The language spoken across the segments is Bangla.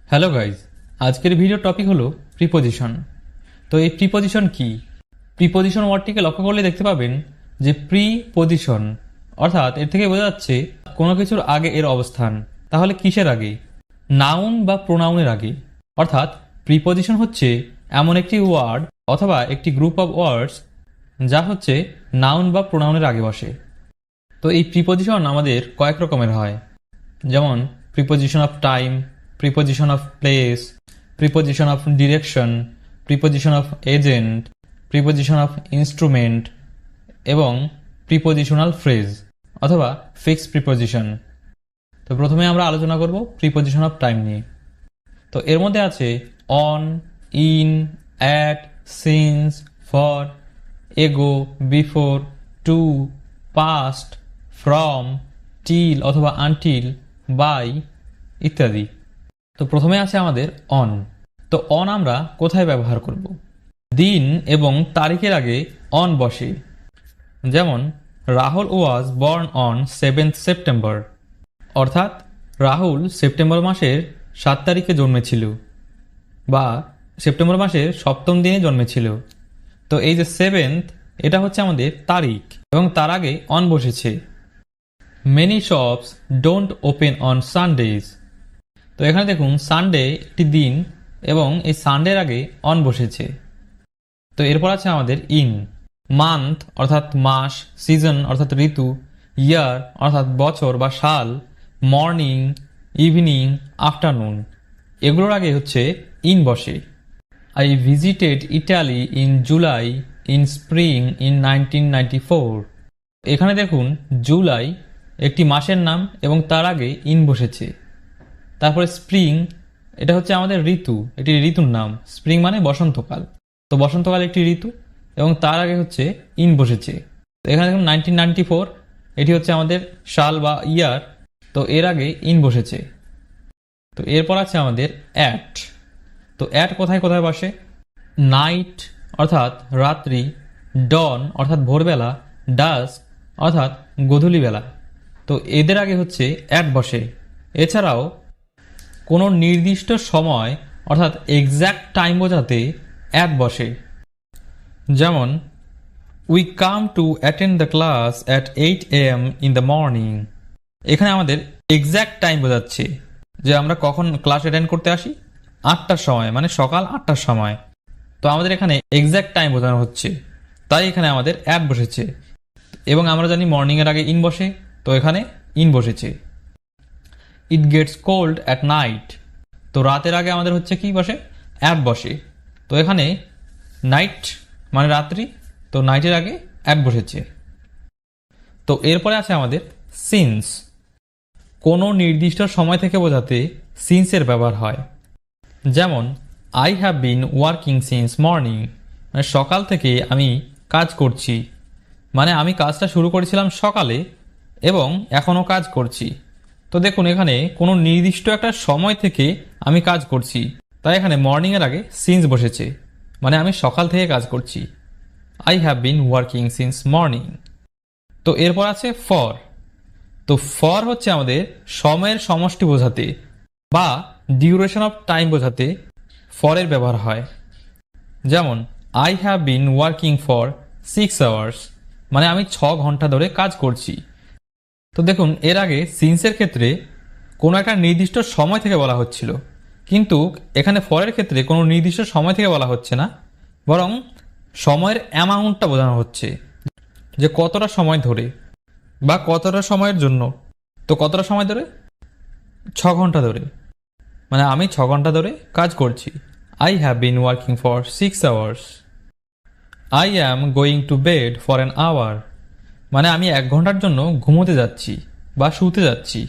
হ্যালো গাইজ, আজকের ভিডিও টপিক হলো প্রিপোজিশন। তো এই প্রিপোজিশন কি? প্রিপোজিশন ওয়ার্ডটিকে লক্ষ্য করলে দেখতে পাবেন যে প্রিপোজিশন অর্থাৎ এর থেকে বোঝা যাচ্ছে কোনো কিছুর আগে এর অবস্থান। তাহলে কিসের আগে? নাউন বা প্রোনাউনের আগে। অর্থাৎ প্রিপোজিশন হচ্ছে এমন একটি ওয়ার্ড অথবা একটি গ্রুপ অফ ওয়ার্ডস যা হচ্ছে নাউন বা প্রোনাউনের আগে বসে। তো এই প্রিপোজিশন আমাদের কয়েক রকমের হয়, যেমন preposition of time, preposition of place, preposition of direction, preposition of agent, preposition of instrument এবং prepositional phrase অথবা fixed preposition। তো প্রথমে আমরা আলোচনা করব preposition of time নিয়ে। তো এর মধ্যে আছে on, in, at, since, for, ago, before, to, past, from, till অথবা until, by ইত্যাদি। তো প্রথমে আছে আমাদের অন। তো অন আমরা কোথায় ব্যবহার করব? দিন এবং তারিখের আগে অন বসে। যেমন Rahul was born on 7th September, অর্থাৎ রাহুল সেপ্টেম্বর মাসের 7 তারিখে জন্মেছিল বা সেপ্টেম্বর মাসের 7ম দিনে জন্মেছিল। তো এই যে 7th, এটা হচ্ছে আমাদের তারিখ এবং তার আগে অন বসেছে। Many shops don't open on Sundays. তো এখানে দেখুন সানডে একটি দিন এবং এই সানডের আগে অন বসেছে। তো এরপর আছে আমাদের ইন। মান্থ অর্থাৎ মাস, সিজন অর্থাৎ ঋতু, ইয়ার অর্থাৎ বছর বা সাল, মর্নিং, ইভিনিং, আফটারনুন এগুলোর আগে হচ্ছে ইন বসে। I visited Italy in July, in spring, in 1994। এখানে দেখুন জুলাই একটি মাসের নাম এবং তার আগে ইন বসেছে। তারপরে স্প্রিং, এটা হচ্ছে আমাদের ঋতু, এটি ঋতুর নাম। স্প্রিং মানে বসন্তকাল। তো বসন্তকাল একটি ঋতু এবং তার আগে হচ্ছে ইন বসেছে। তো এখানে দেখুন 1994, এটি হচ্ছে আমাদের সাল বা ইয়ার, তো এর আগে ইন বসেছে। তো এরপর আছে আমাদের অ্যাট। তো অ্যাট কোথায় কোথায় বসে? নাইট অর্থাৎ রাত্রি, ডন অর্থাৎ ভোরবেলা, ডাস্ক অর্থাৎ গোধূলিবেলা। তো এদের আগে হচ্ছে অ্যাট বসে। এছাড়াও কোনো নির্দিষ্ট সময় অর্থাৎ এক্স্যাক্ট টাইম বোঝাতে অ্যাট বসে। যেমন we come to attend the class at 8 AM in the morning. এখানে আমাদের এক্স্যাক্ট টাইম বোঝাচ্ছে যে আমরা কখন ক্লাস অ্যাটেন্ড করতে আসি, 8টার সময়, মানে সকাল 8টার সময়। তো আমাদের এখানে এক্স্যাক্ট টাইম বোঝানো হচ্ছে, তাই এখানে আমাদের অ্যাট বসেছে। এবং আমরা জানি মর্নিংয়ের আগে ইন বসে, তো এখানে ইন বসেছে। It gets cold at night. তো রাতের আগে আমাদের হচ্ছে কি বসে? অ্যাট বসে। তো এখানে নাইট মানে রাত্রি, তো নাইটের আগে অ্যাট বসেছে। তো এরপরে আছে আমাদের সিন্স। কোনো নির্দিষ্ট সময় থেকে বোঝাতে সিন্সের ব্যবহার হয়। যেমন I have been working since morning, মানে সকাল থেকে আমি কাজ করছি, মানে আমি কাজটা শুরু করেছিলাম সকালে এবং এখনও কাজ করছি। তো দেখুন এখানে কোনো নির্দিষ্ট একটা সময় থেকে আমি কাজ করছি, তাই এখানে মর্নিংয়ের আগে সিন্স বসেছে, মানে আমি সকাল থেকে কাজ করছি। I have been working since morning. তো এরপর আছে ফর। তো ফর হচ্ছে আমাদের সময়ের সমষ্টি বোঝাতে বা ডিউরেশন অফ টাইম বোঝাতে ফরের ব্যবহার হয়। যেমন I have been working for 6 hours, মানে আমি 6 ঘন্টা ধরে কাজ করছি। তো দেখুন এর আগে সিন্সের ক্ষেত্রে কোনো একটা নির্দিষ্ট সময় থেকে বলা হচ্ছিল, কিন্তু এখানে ফরের ক্ষেত্রে কোনো নির্দিষ্ট সময় থেকে বলা হচ্ছে না, বরং সময়ের অ্যামাউন্টটা বোঝানো হচ্ছে যে কতটা সময় ধরে বা কতটা সময়ের জন্য। তো কতটা সময় ধরে? 6 ঘন্টা ধরে, মানে আমি 6 ঘন্টা ধরে কাজ করছি। I have been working for 6 hours. I am going to bed for an hour, মানে আমি 1 ঘন্টার জন্য ঘুমোতে যাচ্ছি বা শুতে যাচ্ছি।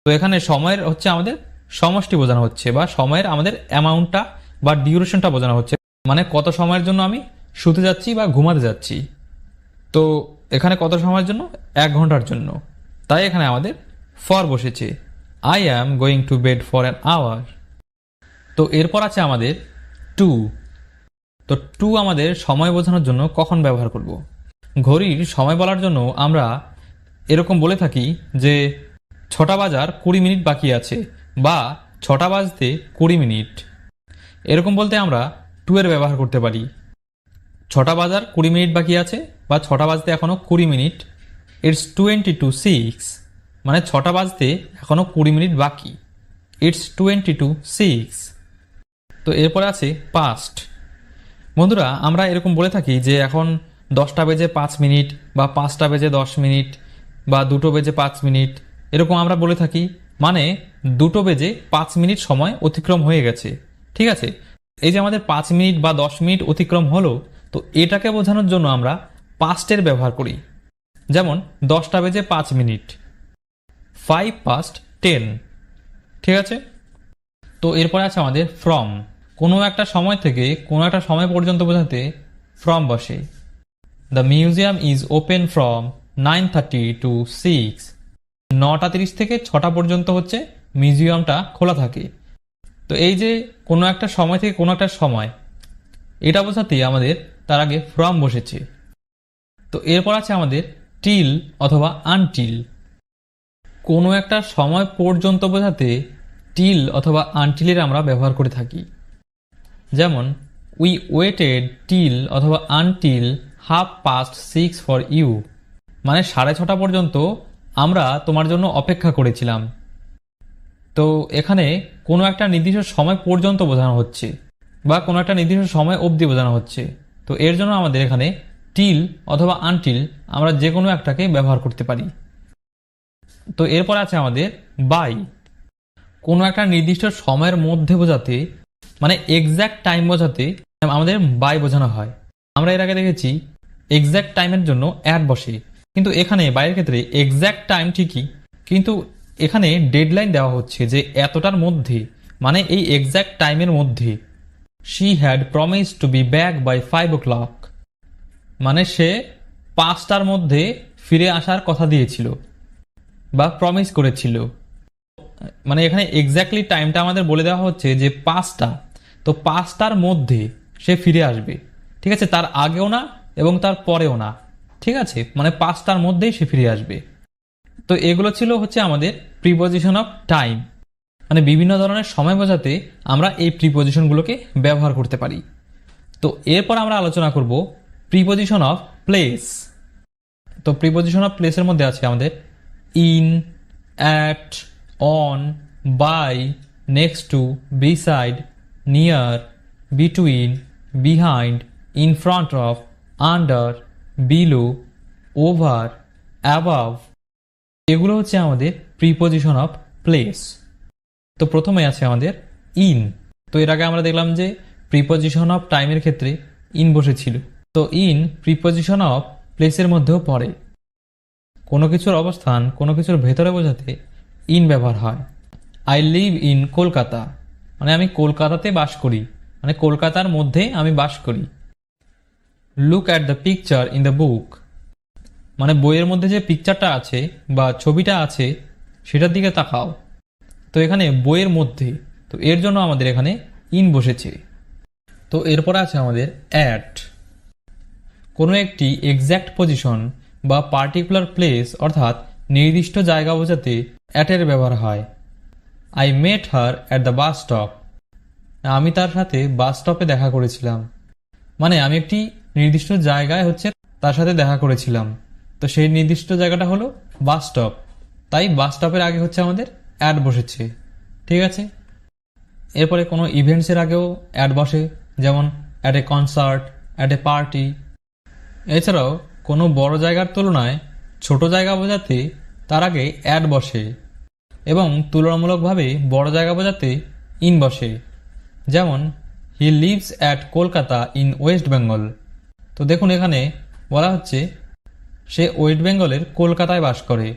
তো এখানে সময়ের হচ্ছে আমাদের সমষ্টি বোঝানো হচ্ছে বা সময়ের আমাদের অ্যামাউন্টটা বা ডিউরেশনটা বোঝানো হচ্ছে, মানে কত সময়ের জন্য আমি শুতে যাচ্ছি বা ঘুমাতে যাচ্ছি। তো এখানে কত সময়ের জন্য? 1 ঘন্টার জন্য, তাই এখানে আমাদের ফর বসেছে। I am going to bed for an hour. তো এরপর আছে আমাদের টু। তো টু আমাদের সময় বোঝানোর জন্য কখন ব্যবহার করব? ঘড়ির সময় বলার জন্য আমরা এরকম বলে থাকি যে 6টা বাজার 20 মিনিট বাকি আছে, বা 6টা বাজতে 20 মিনিট। এরকম বলতে আমরা টু এর ব্যবহার করতে পারি। 6টা বাজার 20 মিনিট বাকি আছে, বা 6টা বাজতে এখনও 20 মিনিট। ইটস 20 to 6, মানে 6টা বাজতে এখনও 20 মিনিট বাকি। It's 20 to 6। তো এরপরে আছে পাস্ট। বন্ধুরা, আমরা এরকম বলে থাকি যে এখন 10টা বেজে 5 মিনিট, বা 5টা বেজে 10 মিনিট, বা 2টো বেজে 5 মিনিট, এরকম আমরা বলে থাকি। মানে 2টো বেজে 5 মিনিট সময় অতিক্রম হয়ে গেছে। ঠিক আছে, এই যে আমাদের 5 মিনিট বা 10 মিনিট অতিক্রম হলো, তো এটাকে বোঝানোর জন্য আমরা পাস্টের ব্যবহার করি। যেমন 10টা বেজে 5 মিনিট, 5 past 10। ঠিক আছে, তো এরপরে আছে আমাদের ফ্রম। কোনো একটা সময় থেকে কোনো একটা সময় পর্যন্ত বোঝাতে ফ্রম বসে। The museum is open from 9:30 to 6। 9টা 30 থেকে 6টা পর্যন্ত হচ্ছে মিউজিয়ামটা খোলা থাকে। তো এই যে কোনো একটা সময় থেকে কোনো একটা সময়, এটা বোঝাতে আমাদের তার আগে ফ্রম বসেছে। তো এরপর আছে আমাদের টিল অথবা আনটিল। কোনো একটা সময় পর্যন্ত বোঝাতে টিল অথবা আনটিলের আমরা ব্যবহার করে থাকি। যেমন উই ওয়েটেড টিল অথবা আনটিল 6:30 ফর ইউ, মানে 6:30 পর্যন্ত আমরা তোমার জন্য অপেক্ষা করেছিলাম। তো এখানে কোনো একটা নির্দিষ্ট সময় পর্যন্ত বোঝানো হচ্ছে, বা কোনো একটা নির্দিষ্ট সময় অবধি বোঝানো হচ্ছে। তো এর জন্য আমাদের এখানে টিল অথবা আনটিল আমরা যে কোনো একটাকে ব্যবহার করতে পারি। তো এরপর আছে আমাদের বাই। কোনো একটা নির্দিষ্ট সময়ের মধ্যে বোঝাতে, মানে এক্স্যাক্ট টাইম বোঝাতে আমাদের বাই বোঝানো হয়। আমরা এর আগে দেখেছি এক্স্যাক্ট টাইমের জন্য অ্যাড বসে, কিন্তু এখানে বাইয়ের ক্ষেত্রে এক্স্যাক্ট টাইম ঠিকই, কিন্তু এখানে ডেডলাইন দেওয়া হচ্ছে যে এতটার মধ্যে, মানে এই এক্স্যাক্ট টাইমের মধ্যে। She had promise to be back by 5 o'clock, মানে সে 5টার মধ্যে ফিরে আসার কথা দিয়েছিল বা প্রমিস করেছিল। মানে এখানে এক্স্যাক্টলি টাইমটা আমাদের বলে দেওয়া হচ্ছে যে 5টা, তো 5টার মধ্যে সে ফিরে আসবে। ঠিক আছে, তার আগেও না এবং তার পরেও না। ঠিক আছে, মানে 5টার মধ্যেই সে ফিরে আসবে। তো এগুলো ছিল হচ্ছে আমাদের প্রিপজিশন অফ টাইম, মানে বিভিন্ন ধরনের সময় বোঝাতে আমরা এই প্রিপজিশনগুলোকে ব্যবহার করতে পারি। তো এরপর আমরা আলোচনা করব প্রিপজিশন অফ প্লেস। তো প্রিপজিশন অফ প্লেসের মধ্যে আছে আমাদের in, at, on, by, next to, beside, near, between, behind, in front of, under, below, over, above. এগুলো হচ্ছে আমাদের প্রিপজিশন অফ প্লেস। তো প্রথমে আছে আমাদের ইন। তো এর আগে আমরা দেখলাম যে প্রিপজিশন অফ টাইমের ক্ষেত্রে ইন বসেছিল। তো ইন প্রিপজিশন অফ প্লেসের মধ্যেও পড়ে। কোনো কিছুর অবস্থান কোনো কিছুর ভেতরে বোঝাতে ইন ব্যবহার হয়। আই লিভ ইন কলকাতা, মানে আমি কলকাতাতে বাস করি, মানে কলকাতার মধ্যে আমি বাস করি। Look at the picture in the book, মানে বইয়ের মধ্যে যে পিকচারটা আছে বা ছবিটা আছে সেটার দিকে তাকাও। তো এখানে বইয়ের মধ্যে, তো এর জন্য আমাদের এখানে ইন বসেছে। তো এরপর আছে আমাদের অ্যাট। কোনো একটি এক্স্যাক্ট পজিশন বা পার্টিকুলার প্লেস অর্থাৎ নির্দিষ্ট জায়গা বোঝাতে অ্যাটের ব্যবহার হয়। I met her at the bus stop, আমি তার সাথে বাস স্টপে দেখা করেছিলাম, মানে আমি একটি নির্দিষ্ট জায়গায় হচ্ছে তার সাথে দেখা করেছিলাম। তো সেই নির্দিষ্ট জায়গাটা হলো বাস স্টপ, তাই বাস স্টপের আগে হচ্ছে আমাদের অ্যাড বসেছে। ঠিক আছে, এরপরে কোনো ইভেন্টসের আগেও অ্যাড বসে, যেমন at a concert, at a party. এছাড়াও কোনো বড় জায়গার তুলনায় ছোট জায়গা বোঝাতে তার আগে অ্যাড বসে, এবং তুলনামূলকভাবে বড় জায়গা বোঝাতে ইন বসে। যেমন he lives at Kolkata in West Bengal. তো দেখুন এখানে বলা হচ্ছে সে ওয়েস্ট বেঙ্গলের কলকাতায় বাস করে,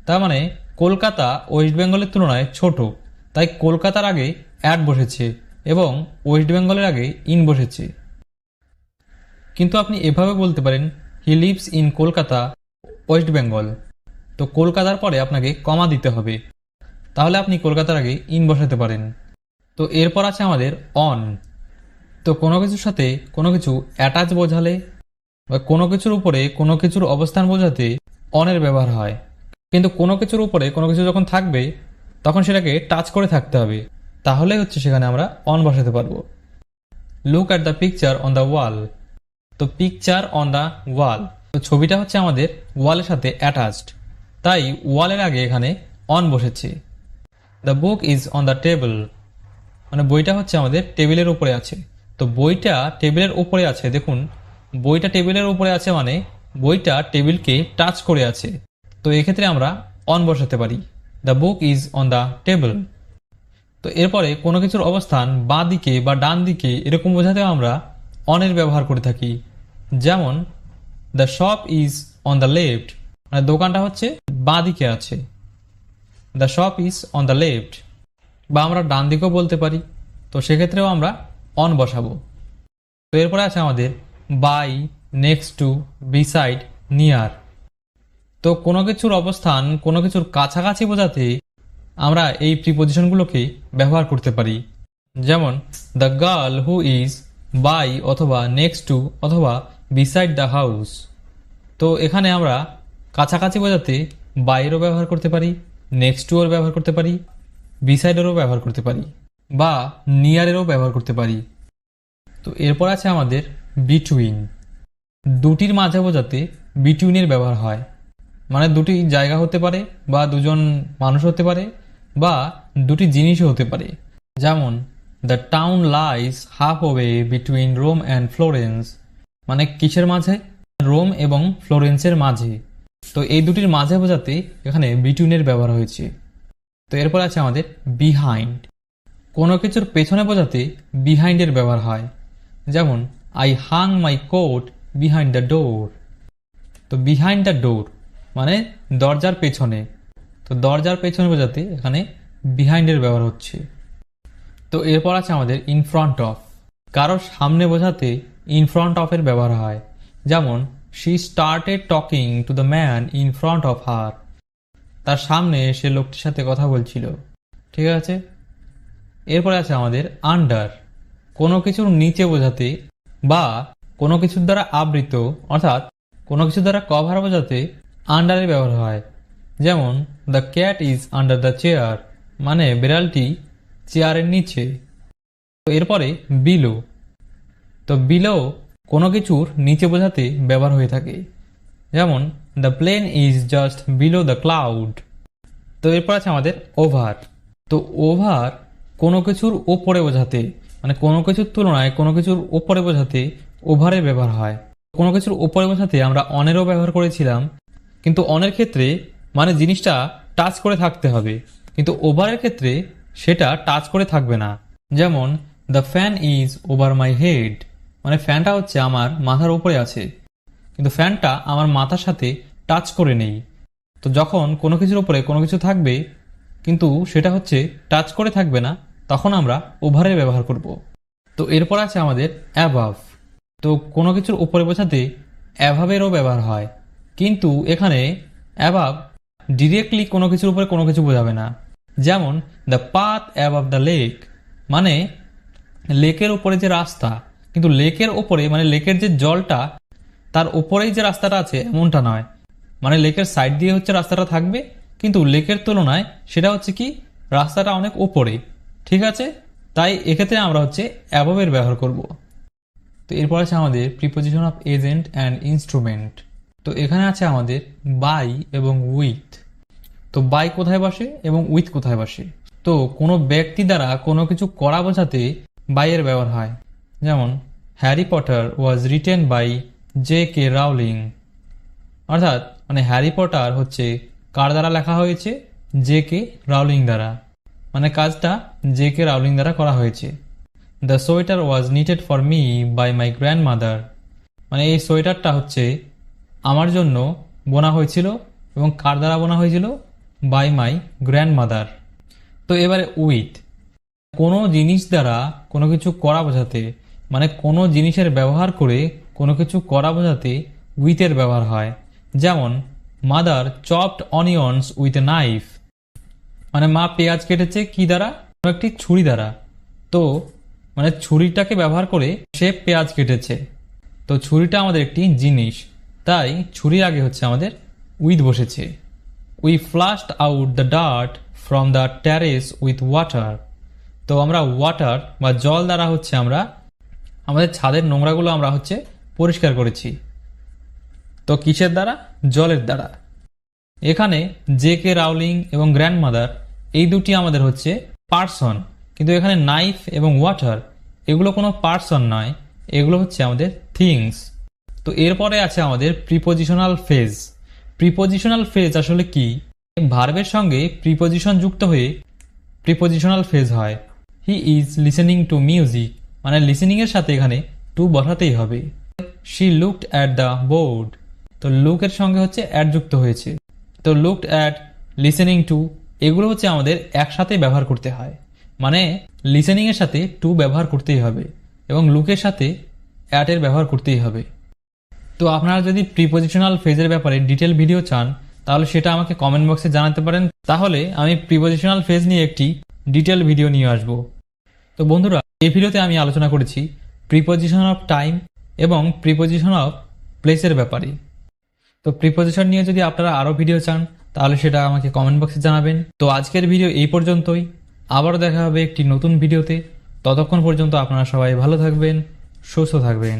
তার মানে কলকাতা ওয়েস্ট বেঙ্গলের তুলনায় ছোট, তাই কলকাতার আগে অ্যাড বসেছে এবং ওয়েস্ট বেঙ্গলের আগে ইন বসেছে। কিন্তু আপনি এভাবে বলতে পারেন he lives in Kolkata West Bengal. তো কলকাতার পরে আপনাকে কমা দিতে হবে, তাহলে আপনি কলকাতার আগে ইন বসাতে পারেন। তো এরপর আছে আমাদের অন। তো কোনো কিছুর সাথে কোনো কিছু অ্যাটাচ বোঝালে বা কোনো কিছুর উপরে কোনো কিছুর অবস্থান বোঝাতে অনের ব্যবহার হয়। কিন্তু কোনো কিছুর উপরে কোনো কিছু যখন থাকবে তখন সেটাকে টাচ করে থাকতে হবে, তাহলে হচ্ছে সেখানে আমরা অন বসাতে পারবো। Look at the picture on the wall. তো পিকচার অন দ্য ওয়াল, তো ছবিটা হচ্ছে আমাদের ওয়ালের সাথে অ্যাটাচড, তাই ওয়ালের আগে এখানে অন বসেছে। The book is on the table, মানে বইটা হচ্ছে আমাদের টেবিলের উপরে আছে। তো বইটা টেবিলের উপরে আছে, দেখুন বইটা টেবিলের উপরে আছে মানে বইটা টেবিলকে টাচ করে আছে, তো এক্ষেত্রে আমরা অন বসাতে পারি। The book is on the table. তো এরপরে কোনো কিছুর অবস্থান বাঁ দিকে বা ডান দিকে এরকম বোঝাতেও আমরা অনের ব্যবহার করে থাকি। যেমন the shop is on the left, মানে দোকানটা হচ্ছে বাঁ দিকে আছে। The shop is on the left. বা আমরা ডান দিকেও বলতে পারি, তো সেক্ষেত্রেও আমরা অন বসাবো। তো এরপরে আছে আমাদের by, next to, beside, near. তো কোনো কিছুর অবস্থান কোনো কিছুর কাছাকাছি বোঝাতে আমরা এই প্রিপজিশনগুলোকে ব্যবহার করতে পারি। যেমন the girl who is by অথবা নেক্সট টু অথবা বিসাইড দ্য হাউস। তো এখানে আমরা কাছাকাছি বোঝাতে বাইরেও ব্যবহার করতে পারি, নেক্সট টু এর ব্যবহার করতে পারি, বিসাইডেরও ব্যবহার করতে পারি, বা নিয়ারেরও ব্যবহার করতে পারি। তো এরপর আছে আমাদের বিটুইন। দুটির মাঝে বোঝাতে বিটুইনের ব্যবহার হয়, মানে দুটি জায়গা হতে পারে বা দুজন মানুষ হতে পারে বা দুটি জিনিসও হতে পারে। যেমন the town lies half way between Rome and Florence, মানে কিসের মাঝে? রোম এবং ফ্লোরেন্সের মাঝে। তো এই দুটির মাঝে বোঝাতে এখানে বিটুইনের ব্যবহার হয়েছে। তো এরপর আছে আমাদের বিহাইন্ড। কোনো কিছুর পেছনে বোঝাতে বিহাইন্ডের ব্যবহার হয়। যেমন I hang my coat behind the door. তো বিহাইন্ড দ্য ডোর মানে দরজার পেছনে, তো দরজার পেছনে বোঝাতে এখানে বিহাইন্ডের ব্যবহার হচ্ছে। তো এরপর আছে আমাদের ইন ফ্রন্ট অফ। কারোর সামনে বোঝাতে ইন ফ্রন্ট অফের ব্যবহার হয়। যেমন she started talking to the man in front of her, তার সামনে সে লোকটির সাথে কথা বলছিল। ঠিক আছে, এরপরে আছে আমাদের আন্ডার। কোনো কিছুর নিচে বোঝাতে বা কোনো কিছুর দ্বারা আবৃত অর্থাৎ কোনো কিছুর দ্বারা কভার বোঝাতে আন্ডারের ব্যবহার হয়। যেমন the cat is under the chair, মানে বিড়ালটি চেয়ারের নিচে। তো এরপরে বিলো। তো বিলো কোনো কিছুর নিচে বোঝাতে ব্যবহার হয়ে থাকে। যেমন the plane is just below the cloud. তো এরপর আছে আমাদের ওভার। তো ওভার কোনো কিছুর ওপরে বোঝাতে, মানে কোনো কিছুর তুলনায় কোনো কিছুর ওপরে বোঝাতে ওভারের ব্যবহার হয়। কোনো কিছুর ওপরে বোঝাতে আমরা অনেরও ব্যবহার করেছিলাম, কিন্তু অনের ক্ষেত্রে মানে জিনিসটা টাচ করে থাকতে হবে, কিন্তু ওভারের ক্ষেত্রে সেটা টাচ করে থাকবে না। যেমন the fan is over my head, মানে ফ্যানটা হচ্ছে আমার মাথার উপরে আছে, কিন্তু ফ্যানটা আমার মাথার সাথে টাচ করে নেই। তো যখন কোনো কিছুর উপরে কোনো কিছু থাকবে কিন্তু সেটা হচ্ছে টাচ করে থাকবে না, তখন আমরা ওভারের ব্যবহার করব। তো এরপর আছে আমাদের অ্যাবাভ। তো কোনো কিছুর উপরে বোঝাতে অ্যাভাবেরও ব্যবহার হয়, কিন্তু এখানে অ্যাবাভ ডিরেক্টলি কোনো কিছুর উপরে কোনো কিছু বোঝাবে না। যেমন the path above the lake, মানে লেকের উপরে যে রাস্তা, কিন্তু লেকের ওপরে মানে লেকের যে জলটা তার উপরেই যে রাস্তাটা আছে এমনটা নয়, মানে লেকের সাইড দিয়ে হচ্ছে রাস্তাটা থাকবে, কিন্তু লেকের তুলনায় সেটা হচ্ছে কি রাস্তাটা অনেক ওপরে। ঠিক আছে, তাই এক্ষেত্রে আমরা হচ্ছে অ্যাবভের ব্যবহার করব। তো এরপর আছে আমাদের preposition of agent and instrument. তো এখানে আছে আমাদের বাই এবং উইথ। তো বাই কোথায় বসে এবং উইথ কোথায় বসে? তো কোনো ব্যক্তি দ্বারা কোনো কিছু করা বোঝাতে বাই এর ব্যবহার হয়। যেমন Harry Potter was written by J.K. Rowling, অর্থাৎ মানে হ্যারি পটার হচ্ছে কার দ্বারা লেখা হয়েছে? J.K. রাউলিং দ্বারা, মানে কাজটা J.K. রাউলিং দ্বারা করা হয়েছে। The sweater was knitted for me by my grandmother, মানে এই সোয়েটারটা হচ্ছে আমার জন্য বোনা হয়েছিল এবং কার দ্বারা বোনা হয়েছিল? By my grandmother. তো এবারে উইথ। কোনো জিনিস দ্বারা কোনো কিছু করা বোঝাতে, মানে কোনো জিনিসের ব্যবহার করে কোনো কিছু করা বোঝাতে উইথের ব্যবহার হয়। যেমন mother chopped onions with a knife, মানে মা পেঁয়াজ কেটেছে কি দ্বারা? কোনো একটি ছুরি দ্বারা। তো মানে ছুরিটাকে ব্যবহার করে সে পেঁয়াজ কেটেছে। তো ছুরিটা আমাদের একটি জিনিস, তাই ছুরির আগে হচ্ছে আমাদের উইথ বসেছে। We flushed out the dirt from the terrace with water. তো আমরা ওয়াটার বা জল দ্বারা হচ্ছে আমরা আমাদের ছাদের নোংরাগুলো আমরা হচ্ছে পরিষ্কার করেছি। তো কিসের দ্বারা? জলের দ্বারা। এখানে জে কে রাউলিং এবং গ্র্যান্ডমাদার এই দুটি আমাদের হচ্ছে পার্সন, কিন্তু এখানে নাইফ এবং ওয়াটার এগুলো কোনো পার্সন নয়, এগুলো হচ্ছে আমাদের থিংস। তো এরপরে আছে আমাদের প্রিপোজিশনাল ফেজ। প্রিপোজিশনাল ফেজ আসলে কি? ভার্বের সঙ্গে প্রিপোজিশন যুক্ত হয়ে প্রিপোজিশনাল ফেজ হয়। He is listening to music, মানে লিসেনিং এর সাথে এখানে টু বসাতেই হবে। She looked at the board, তো লুকের সঙ্গে হচ্ছে অ্যাড যুক্ত হয়েছে। তো লুকড অ্যাট, লিসেনিং টু এগুলো হচ্ছে আমাদের একসাথে ব্যবহার করতে হয়, মানে লিসেনিং এর সাথে টু ব্যবহার করতেই হবে এবং লুকের সাথে অ্যাট এর ব্যবহার করতেই হবে। তো আপনারা যদি প্রিপোজিশনাল ফেজের ব্যাপারে ডিটেল ভিডিও চান তাহলে সেটা আমাকে কমেন্ট বক্সে জানাতে পারেন, তাহলে আমি প্রিপোজিশনাল ফেজ নিয়ে একটি ডিটেল ভিডিও নিয়ে আসব। তো বন্ধুরা, এই ভিডিওতে আমি আলোচনা করেছি প্রিপোজিশন অফ টাইম এবং প্রিপোজিশন অফ প্লেসের ব্যাপারে। তো প্রিপোজিশন নিয়ে যদি আপনারা আরও ভিডিও চান তাহলে সেটা আমাকে কমেন্ট বক্সে জানাবেন। তো আজকের ভিডিও এই পর্যন্তই, আবারও দেখা হবে একটি নতুন ভিডিওতে। ততক্ষণ পর্যন্ত আপনারা সবাই ভালো থাকবেন, সুস্থ থাকবেন।